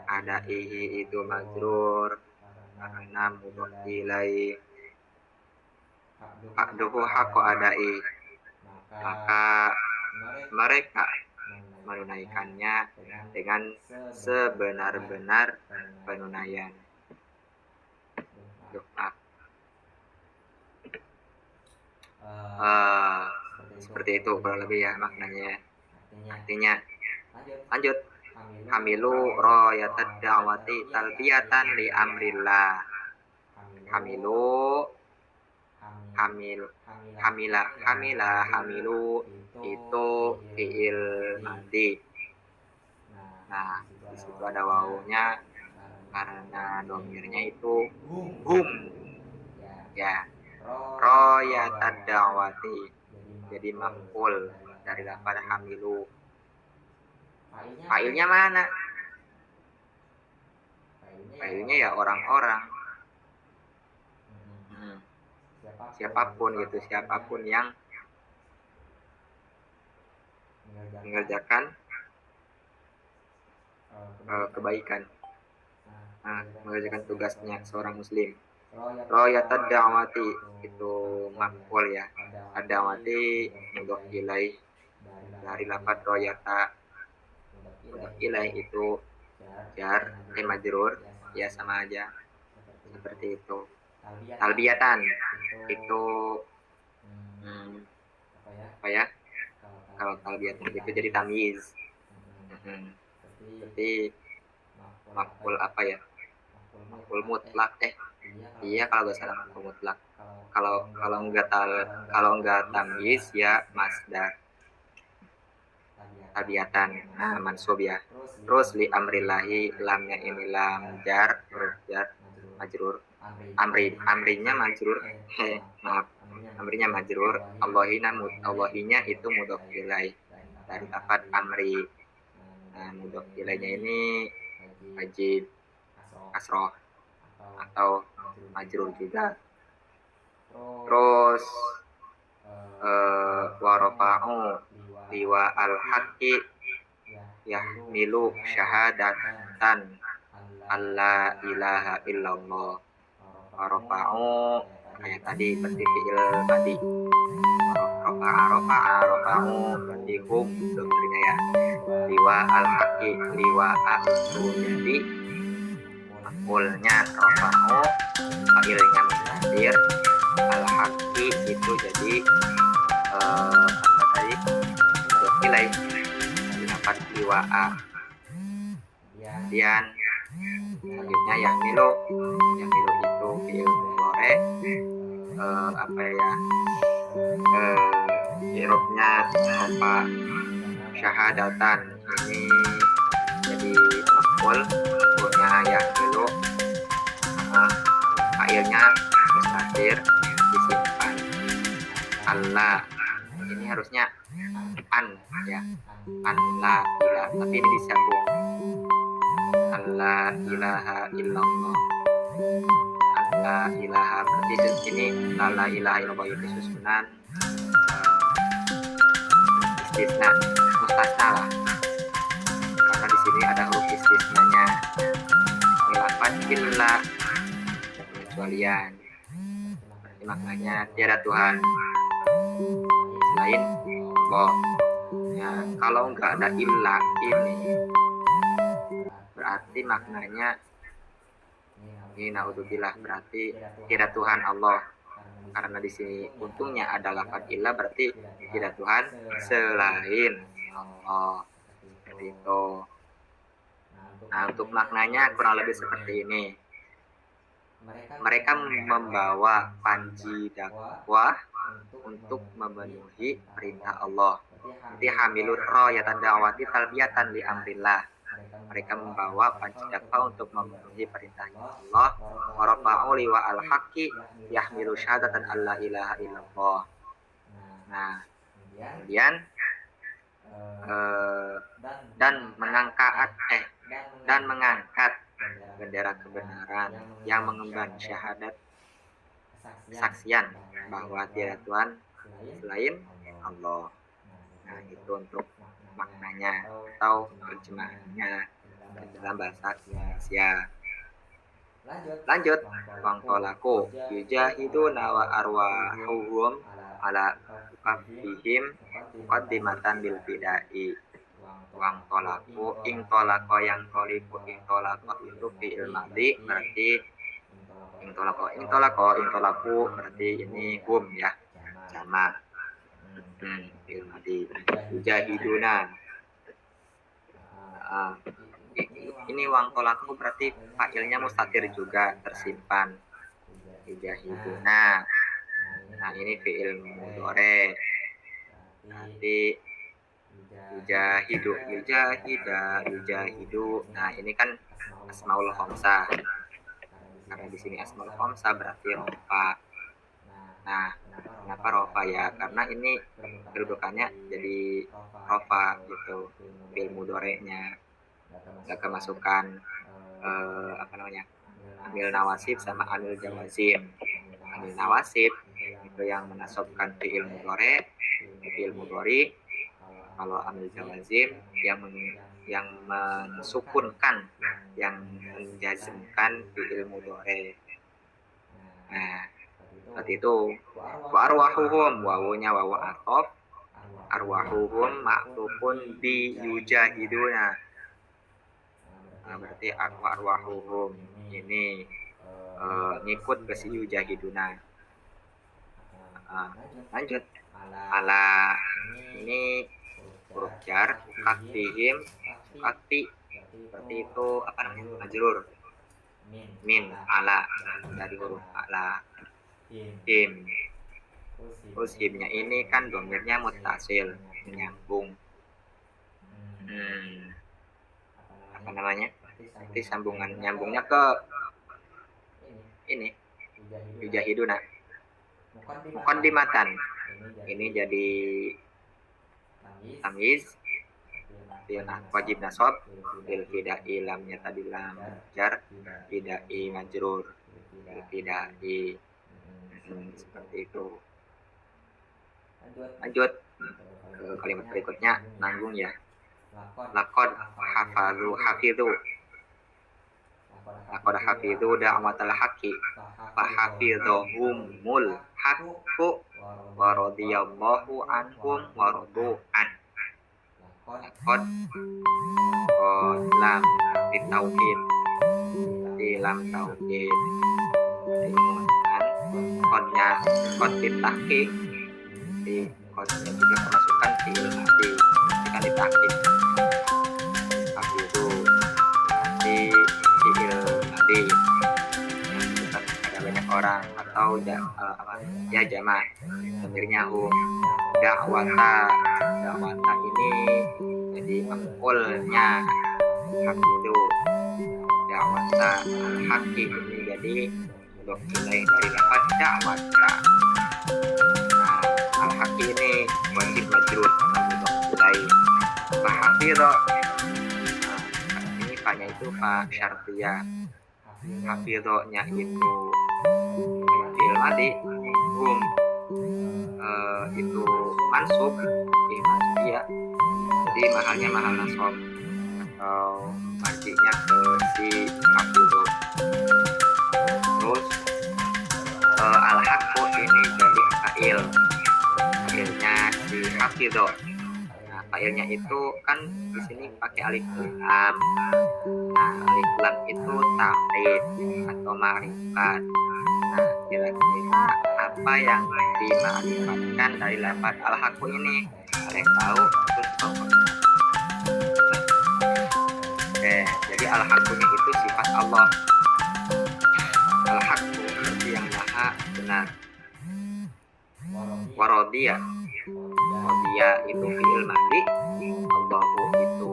ada ihi itu majrur karena mudhof ilai. Pak duhu hakko ada ihi, maka mereka menunaikannya dengan sebenar-benar penunaian. Seperti itu kurang lebih ya maknanya. Artinya lanjut. Hamilu rayatad da'wati talbiyatan li amrillah. Hamilu itu fi'il madi. Nah, di situ ada wawunya karena domirnya itu hum. Ya. Rayatad da'wati jadi maf'ul dari lafaz hamilu. Fa'ilnya mana? Fa'ilnya ya orang-orang. Siapapun gitu, siapapun yang mengerjakan kebaikan, mengerjakan tugasnya seorang muslim. Rayatad da'wati itu maf'ul ya. Ad-da'wati mudhof ilaih dari lafaz rayata. Mudhof ilaih itu jar majrur ya sama aja. Seperti itu. Talbiyatan itu apa ya? Kalau talbiyatan itu jadi tamyiz. Berarti maf'ul apa ya? Maf'ul mutlak Iya kalau gak salah maf'ul mutlak. Kalau enggak tamyiz ya masdar. Talbiyatan. Nah, mansub ya. Terus li amrillahi, lamnya ini lam jar, huruf jar majrur. Amrinya majrur. Maaf. Amrinya majrur. Allahinya itu mudhof ilaih dari lafaz amri. Nah, mudhof ilaihnya ini wajib kasroh atau majrur juga. Terus warafa'u liwa al-haqqi yahmilu syahadatan alla ilaha illallah. Warafa'u kayak tadi berarti fi'il madi. Rafa'u berarti hum sebenarnya ya. Liwa al-haqqi, liwa itu jadi maf'ulnya rafa'u, fa'ilnya mustaqir. Al-haqqi itu jadi apa tadi? Nilai dapat liwa'a. Kemudian selanjutnya yahmilu itu fi'il mudhari apa ya, irobnya apa syahadatan, ini jadi maf'ul, punya ya dulu, failnya mustatir disimpan. Allah ini harusnya an ya, an la ilah, tapi ini disambung Allah ilaha illallah. Allah ilaha berarti di sini la ilaha illallah itu susunan istisna, mustasna lah, karena di sini ada huruf istisnanya. Lafaz illa pengecualian, berarti maknanya tiada Tuhan selain Allah. Ya, kalau nggak ada illa ini berarti maknanya ini naudzubillah, berarti tidak Tuhan Allah. Karena di sini untungnya ada lafaz illa, berarti tidak Tuhan selain Allah. Seperti itu. Nah, untuk maknanya kurang lebih seperti ini. Mereka membawa panji dakwah untuk memenuhi perintah Allah. Jadi hamilur royatan da'wati talbiyatan li amrillah. Mereka membawa panji dakwah untuk memenuhi perintahnya Allah. Warafa'u liwa al-haqqi yahmilu syahadatan alla ilaha illallah. Nah, kemudian dan mengangkat bendera kebenaran yang mengemban syahadat kesaksian bahwa tiada Tuhan selain Allah. Nah, itu untuk maknanya atau terjemahannya dalam bahasa Indonesia. Lanjut, wangtolaku yujahiduna wa arwahuhum ala kafihim muqaddimatan bil bidai. Wangtolaku ing tolako yang toliku ing tolako itu fi'il madhi, berarti ing tolaku berarti ini hum ya, sama fi'il madhi. Yujahiduna ini wangtolaku berarti fa'ilnya mustatir juga, tersimpan. Yujahiduna, nah ini fi'il mudhari, berarti yujahidu, yujahidu. Nah, ini kan asmaul khamsah. Karena di sini asmaul khamsah berarti rofa. Nah, kenapa rofa ya? Karena ini kedudukannya jadi rofa gitu, fi'il mudhari'nya. Gak kemasukan apa namanya? Amil nawasib sama amil jawazim. Amil nawasib itu yang menasobkan fi'il mudhari. Kalau amil jawazim yang mensukunkan, yang menjazmkan fi'il mudhari. Nah, seperti itu. Wa arwahuhum, wawunya wawu athof, arwahuhum ma'tufun bi yujahiduna. Nah, berarti wa arwahuhum ini ngikut ke si yujahiduna. Lanjut, ala ini huruf jar, kaktihim, kakti, seperti itu apa namanya, majrur, min, ala, dari huruf ala, him, terus himnya ini kan domirnya muttasil, menyambung, apa namanya, nanti sambungan, nyambungnya ke ini, yujahiduna, muqaddimatan, ini jadi tamyiz, wajib nasab, bil bidai, lamnya tadi lam jar, bidai majrur, bidai, seperti itu. Lanjut ke kalimat berikutnya, nanggung ya. Laqad hafidhu da'watal haqqi fa hafidhuhumul haqqu wa radiyallahu anhum wa radu an. Laqad lam ditauhid, di lam tauhid, kodnya kod ditahqiq, di kodnya juga kemasukan fi'il madhi jika ditahqiq. Hafidhu di fi'il madhi yang ada banyak orang, atau atau ya jama domirnya hum. Dakwata ini jadi maf'ulnya hafidu. Dakwata al-haqqi ini jadi mudhof ilaih dari lafaz dakwata. Nah, al-haqqi ini wajib majrur karena mudhof ilaih. Fa hafidha, ini fa-nya itu fa syartiyah. Hafidho-nya itu fi'il madhi, hum itu mansub, ya. Jadi mahalnya mahal nasab atau marjinya ke si hafidho. Terus al-haqqu ini jadi fa'ilnya si hafidho. Nah, fa'ilnya itu kan di sini pakai alif lam. Nah, alif lam itu ta'rif atau ma'rifat. Nah, kira-kira apa yang dima'rifatkan dari lafaz al-haqqu ini? Ada yang tahu? Terus oke, jadi al-haqqunya itu sifat Allah. Al-haqqu berarti yang maha benar. Warodiyah itu fi'il madhi, Allahu itu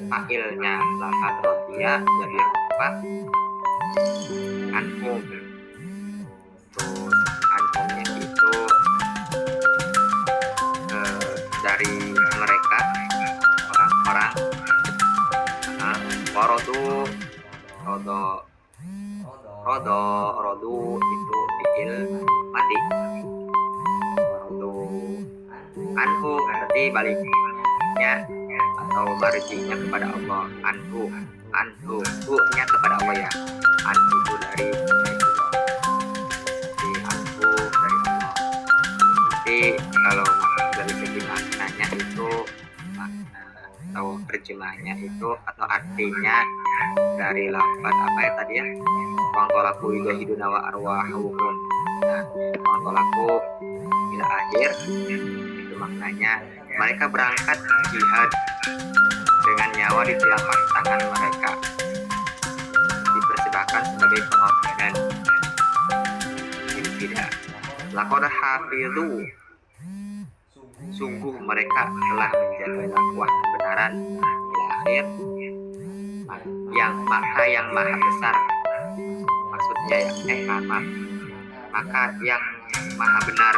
fa'ilnya lafaz radiyah jadi apa? Anhum. Terus anhumnya itu dari mereka orang-orang. Rodo itu fi'il madhi. Anhu berarti baliknya atau marjinya kepada Allah. Anhu hu-nya kepada Allah ya. Anhu itu dari Allah. Jadi anhu dari Allah. Jadi kalau dari segi maknanya itu atau terjemahnya itu atau artinya dari lafaz apa ya tadi ya? Wangtolaku yujahiduna wa arwahuhum. Nah, wangtolaku ila akhir itu maknanya mereka berangkat jihad dengan nyawa di telapak tangan mereka, dipersembahkan sebagai pengorbanan. Ini tidak. Laqad hafidhu, sungguh mereka telah menjaga dakwah kebenaran ila akhir, yang maha besar, maksudnya maka yang maha benar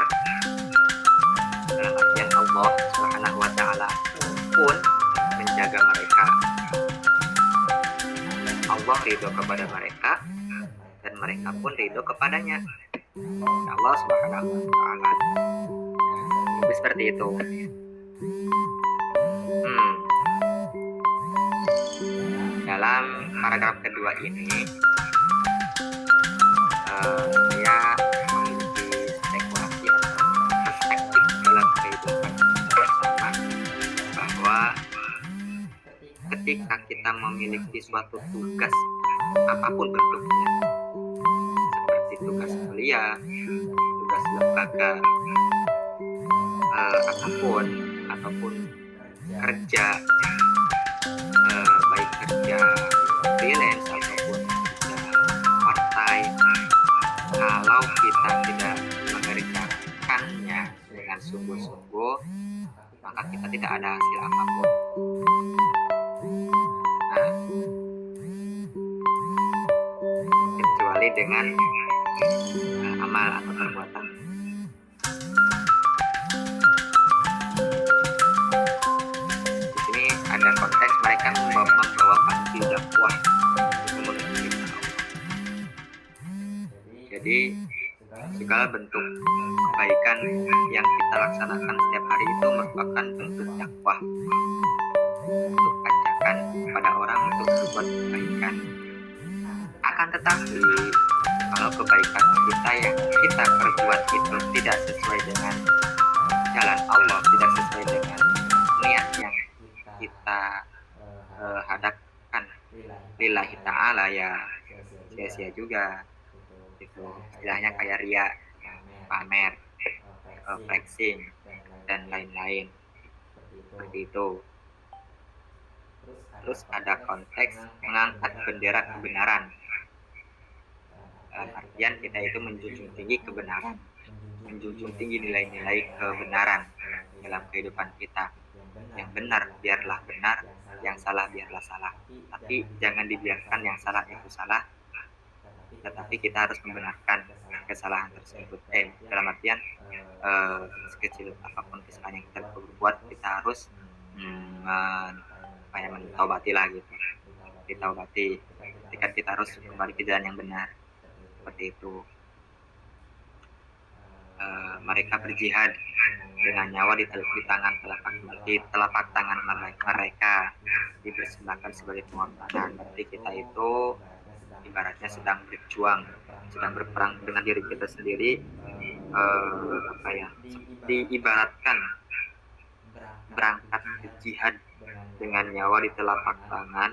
dalam artian Allah Subhanahu wa ta'ala pun menjaga mereka. Allah ridho kepada mereka dan mereka pun ridho kepadanya. Allah Subhanahu wa ta'ala. Jadi seperti itu. Dalam paragraf kedua ini dia memiliki spekulasi atau perspektif dalam kehidupan bersama, bahwa ketika kita memiliki suatu tugas apapun bentuknya, seperti tugas kuliah, tugas lembaga, ataupun kerja, baik kerja freelance ataupun kerja part-time, kalau kita tidak mengerjakannya dengan sungguh-sungguh, maka kita tidak ada hasil apapun. Nah, kecuali dengan amal atau perbuatan. Di sini ada konteks mereka membawa panggil dakwah kemuliaan Allah. Jadi segala bentuk kebaikan yang kita laksanakan setiap hari itu merupakan bentuk dakwah, untuk ajakan kepada orang untuk berbuat kebaikan. Akan tetapi kalau kebaikan kita yang kita perbuat itu tidak sesuai dengan jalan Allah, tidak sesuai dengan niat yang kita hadapkan lillahi ta'ala, ya sia-sia juga. Itu istilahnya kayak ria, pamer, flexing dan lain-lain seperti itu. Terus ada konteks mengangkat bendera kebenaran. Dalam artian kita itu menjunjung tinggi kebenaran, menjunjung tinggi nilai-nilai kebenaran dalam kehidupan kita. Yang benar biarlah benar, yang salah biarlah salah. Tapi jangan dibiarkan yang salah itu salah, tetapi kita harus membenarkan kesalahan tersebut. Dalam artian sekecil apapun kesalahan yang kita berbuat, kita harus mentaubati lah gitu. Ditaubati. Ketika kita harus kembali ke jalan yang benar. Seperti itu. Mereka berjihad dengan nyawa di telapak tangan mereka dipersembahkan sebagai pengorbanan. Berarti kita itu ibaratnya sedang berjuang, sedang berperang dengan diri kita sendiri. Diibaratkan berangkat ke jihad dengan nyawa di telapak tangan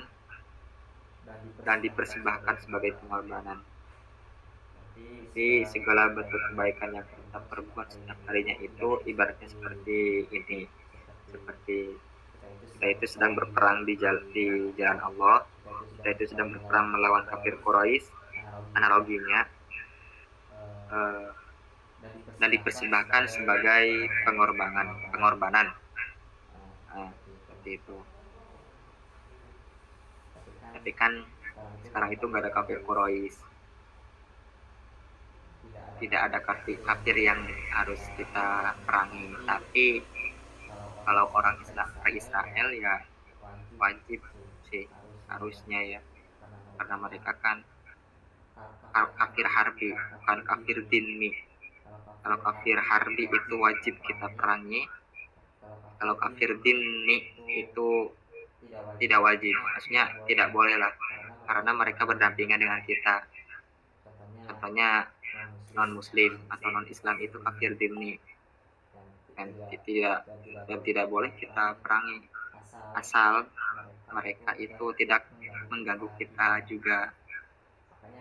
dan dipersembahkan sebagai pengorbanan. Jadi segala bentuk kebaikan yang kita perbuat setiap harinya itu ibaratnya seperti ini, seperti kita itu sedang berperang di jalan Allah, kita itu sedang berperang melawan kafir Quraisy, analoginya, dan dipersembahkan sebagai pengorbanan. Seperti itu. Tapi kan sekarang itu nggak ada kafir Quraisy, tidak ada kafir yang harus kita perangi. Tapi kalau orang Israel ya wajib sih harusnya ya, karena mereka kan kafir harbi, bukan kafir dinmi. Kalau kafir harbi itu wajib kita perangi, kalau kafir dinmi itu tidak wajib, maksudnya tidak boleh lah, karena mereka berdampingan dengan kita. Contohnya non muslim atau non Islam itu kafir dinmi, dan tidak boleh kita perangi asal mereka itu tidak mengganggu kita juga.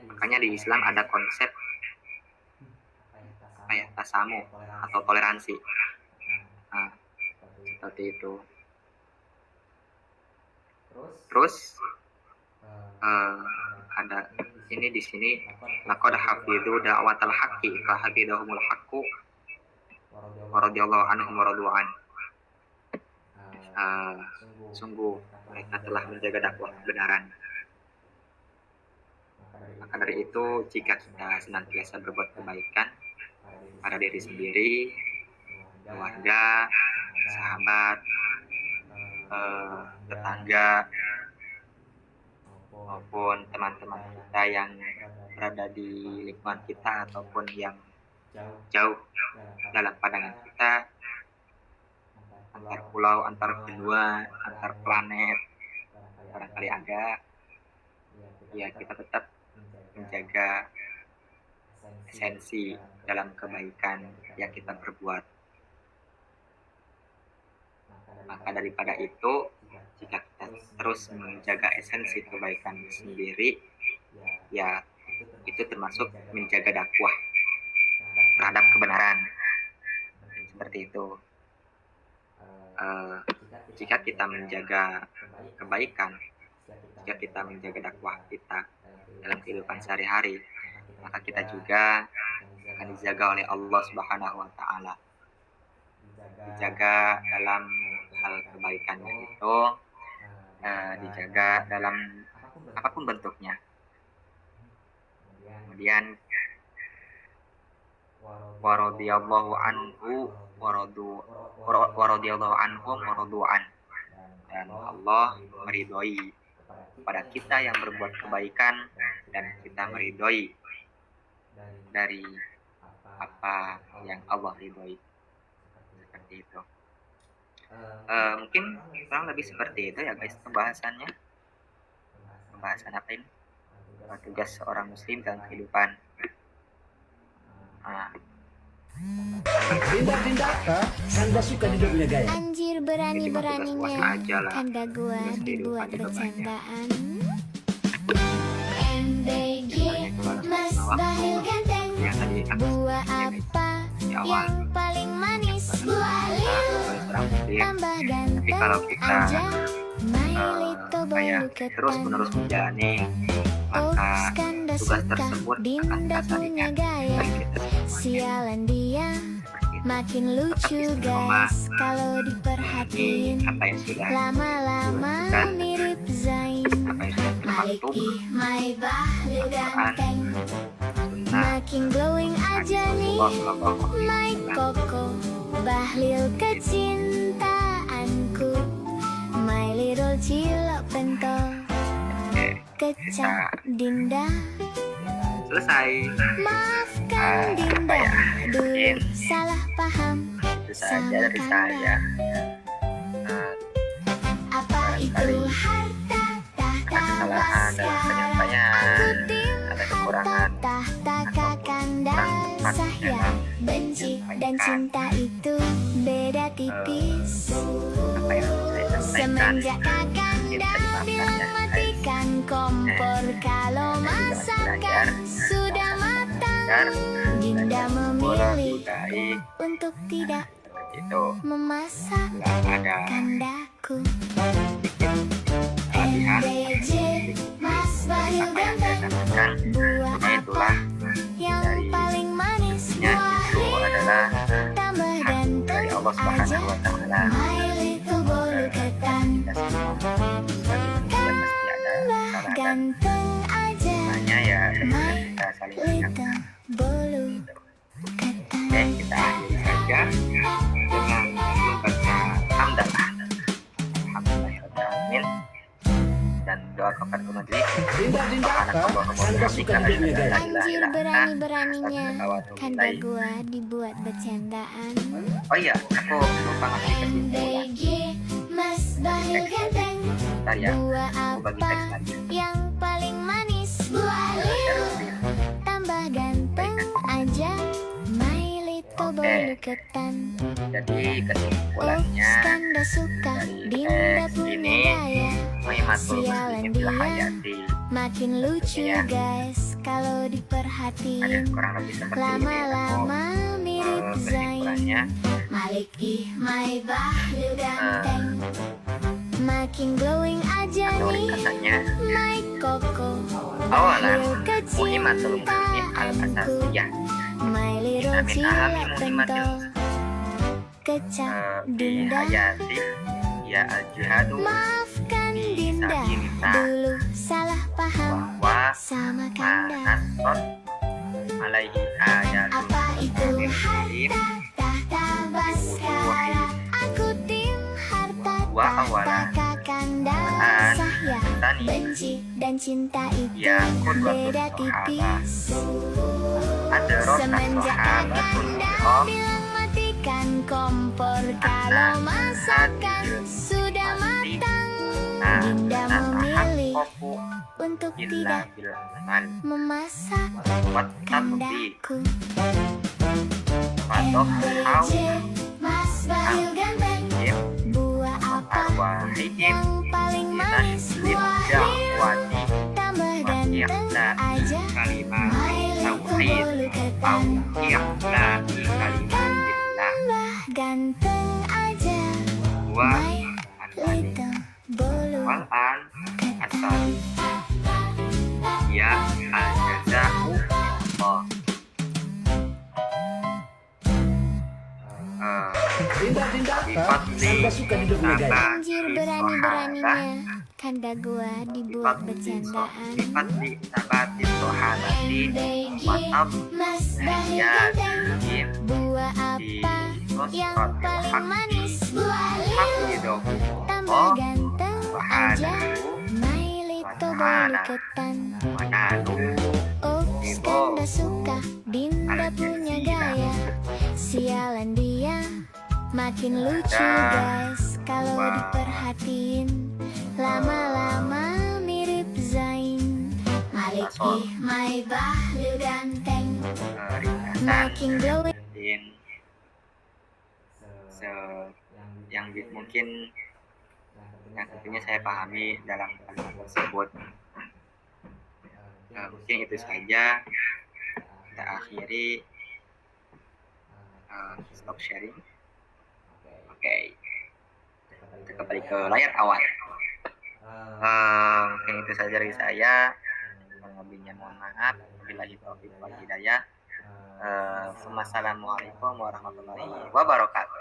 Makanya di Islam ada konsep tasamu atau toleransi. Nah, seperti itu. Terus ada ini di sini, laqad hafidhu da'watal haqqi fa hafidhahumul haqqu wa radhiyallahu anhum wa radu an. Sungguh mereka telah menjaga dakwah kebenaran. Maka dari itu, jika kita senantiasa berbuat kebaikan pada diri sendiri, keluarga, sahabat, tetangga, maupun teman-teman kita yang berada di lingkungan kita ataupun yang jauh dalam pandangan kita, antar pulau, antar benua, antar planet, barangkali ada, ya kita tetap menjaga esensi dalam kebaikan yang kita perbuat. Maka daripada itu, jika kita terus menjaga esensi kebaikan sendiri, ya itu termasuk menjaga dakwah terhadap kebenaran. Seperti itu. Jika kita menjaga kebaikan, jika kita menjaga dakwah kita dalam kehidupan sehari-hari, maka kita juga akan dijaga oleh Allah Subhanahu wa Ta'ala. Dijaga dalam hal kebaikannya itu, dijaga dalam apapun bentuknya. Kemudian waradiyallahu anhu waradiyallahu anhum waradu'an, dan Allah meridhoi kepada kita yang berbuat kebaikan, dan kita meridhoi dari apa yang Allah ridhoi. Seperti itu. Mungkin kurang lebih seperti itu ya guys pembahasannya. Pembahasan apa ini? Tugas seorang muslim dalam kehidupan. Anda suka hidupnya gaya. Anjir berani-beraninya Anda gua dibuat bercandaan. MBG Mas Bahil ganteng. Buah apa yang paling manis? Buah liu tambah ganteng aja. My little boy terus menerus menjalani, maka tugas suka, tersebut akan Dinda terasa punya ringan gaya. bagi kita semuanya. Sialan dia, Seperti itu. makin lucu Tetap istiqomah guys kalau ini diperhatiin. apa yang sudah Lama-lama dilakukan, mirip Zain. apa yang sudah Malik termaktub, my bahlil ganteng, sunnah makin glowing aja nih. Rasulullah Shallallahu My Alaihi Wasallam. Koko, bahlil kecintaanku, my little cilok pentol, Oke, kecap Dinda. selesai. Maafkan Apa Dinda, ya? dulu Mungkin salah paham. itu saja dari saya. Nah, Apa itu barangkali harta tahta ada kesalahan dalam baskara? penyampaian, ada kekurangan Tahta ataupun kakanda kurang tepat saya. dalam Benci dan menyampaikan cinta itu beda tipis. apa yang saya sampaikan. Semenjak Mungkin kakanda bisa dimaafkan bilang ya. matikan kompor kalau masakan sudah matang. Dinda memilih baik untuk tidak seperti itu. memasak Nggak ada kandaku. sedikit kelebihan MBJ Mas Bayu apa yang saya ganteng, sampaikan. buah Cuma itulah apa yang dari paling manis? nya itu adalah Tambah hak ganteng dari Allah aja. Subhanahu wa Ta'ala. My little bolu ketan, Kita semua sebagai manusia pasti ada kesalahan dan ganteng aja. semuanya ya kita saling Little ingatkan. bolu ketan. Oke, kita akhiri saja dengan membaca hamdalah. Alhamdulillahirrahmanirrahim. Dan doa kepada majelis. Dinda apa? Anda suka hidupnya gaya. Anjir berani-beraninya kanda gua dibuat bercandaan. Oh iya, aku lupa ngasih kesimpulan. MBG Mas Bayu ganteng, Bentar ya, buah aku bagi teks apa lagi. yang paling manis? Buah lil, tambah ganteng aja. My little bolu ketan. Jadi Oh, kesimpulannya kanda suka, dari Dinda teks punya ini, gaya. Muhimmatul Sialan Muslimin fil dia, Hayati. makin lucu Ya. guys kalau Ada diperhatiin. kurang lebih seperti ini. Lama-lama mirip Zain. Kesimpulannya Malik my bahlil ganteng, makin glowing aja atau nih. ringkasannya, My Koko, awalan bahlil Muhimmatul Muslimin al kecintaanku, Asasiyah. my little Kita min ahami cilok muhimmatil pentol, kecap Di Dinda. hayati ya al-jihadu Maafkan di Dinda, sabilillah dulu salah paham bahwa sama kanda. manasot alaihi ayatul Apa itu muslim harta tahta baskara? Aku tim harta Wa tahta awalan kakanda An saya. tani Benci dan cinta itu ya kudwatul beda sahabat tipis. ada rotas Semenjak sahabatul kakanda kiram bilang matikan kompor kalau masakan sudah matang. Dinda memilih kopu untuk illa tidak bil amal memasak wat tatbi kandaku. wadoh hau MBJ Mas Bayu ganteng, yim buah apa arwahihim yang paling manis? lil Buah lil, jawati tambah wa ganteng aja. kalimat My little tauhid bolu au ketan, iqlami kalimatillah tambah ganteng aja. wa My an-nani little bolu wal an ketan. asali ya al-jaza'u Allah. Dinda apa? Anda suka hidupnya gaya. Anjir berani-beraninya kanda gua dibuat bercandaan. Sifat di sabati sohanati MBG watab Mas Bayu ya ganteng, buah di apa yang sosfat paling manis? Buah lil, hakidohu tambah ganteng aja. subhanahu My little bolu ketan. wa nanu Oh, kanda suka, Dinda punya gaya. Sialan dia, makin lucu guys kalau diperhatiin. Lama-lama mirip Zain. Malik my bahlil ganteng, ringkasan makin glowing. mungkin yang mungkin yang tentunya saya pahami dalam kalimat tersebut. Mungkin itu saja, kita akhiri stop sharing. Oke, kita kembali ke layar awal. Mungkin itu saja dari saya. kurang lebihnya mohon maaf. Wabillahi taufiq wal hidayah. Wassalamualaikum warahmatullahi wabarakatuh.